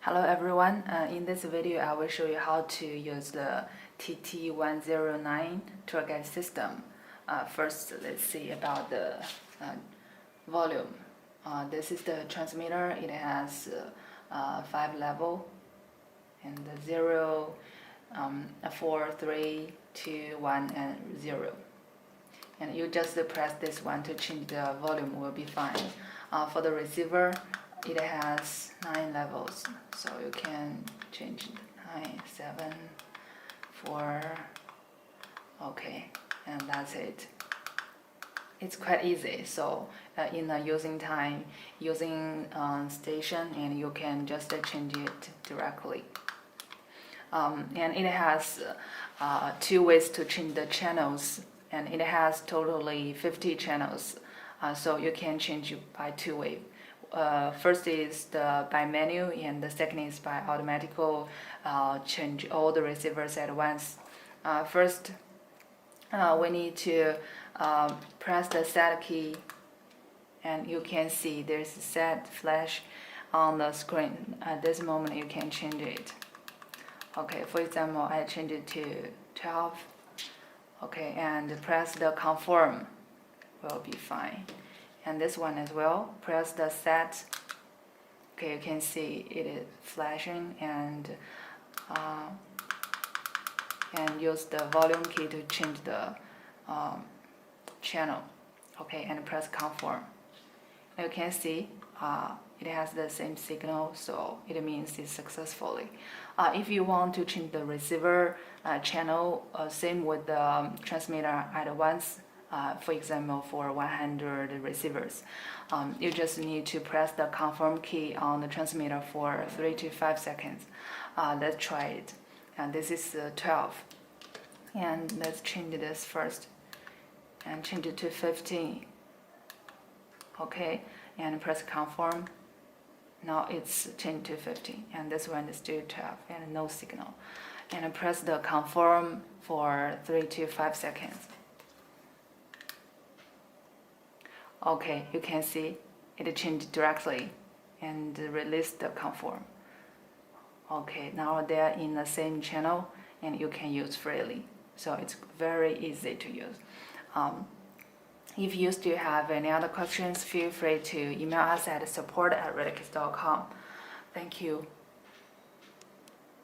Hello everyone, in this video I will show you how to use the TT109 tour guide system. First, let's see about the volume. This is the transmitter. It has 5 levels and 0, 4, 3, 2, 1 and 0. And you just press this one to change the volume, will be fine. For the receiver, it has 9 levels, so you can change 9, 7, 4, okay, and that's it. It's quite easy, so in using station, and you can just change it directly. And it has 2 ways to change the channels, and it has totally 50 channels, so you can change it by 2 ways. First is by menu, and the second is by automatical change all the receivers at once. First, we need to press the set key, and you can see there's a set flash on the screen. At this moment you can change it. Okay, for example, I change it to 12. Okay, and press the confirm, will be fine. And this one as well, press the set. Okay, you can see it is flashing, and use the volume key to change the channel. Okay, and press confirm. You can see it has the same signal, so it means it's successfully. If you want to change the receiver channel, same with the transmitter at once. For example, for 100 receivers, you just need to press the confirm key on the transmitter for 3 to 5 seconds. Let's try it. And this is 12. And let's change this first. And change it to 15. Okay, and press confirm. Now it's changed to 15. And this one is still 12 and no signal. And press the confirm for 3 to 5 seconds. Okay, you can see it changed directly and release the confirm. Okay, now they're in the same channel and you can use freely. So it's very easy to use. If you still have any other questions, feel free to email us at support@retekess.com. Thank you.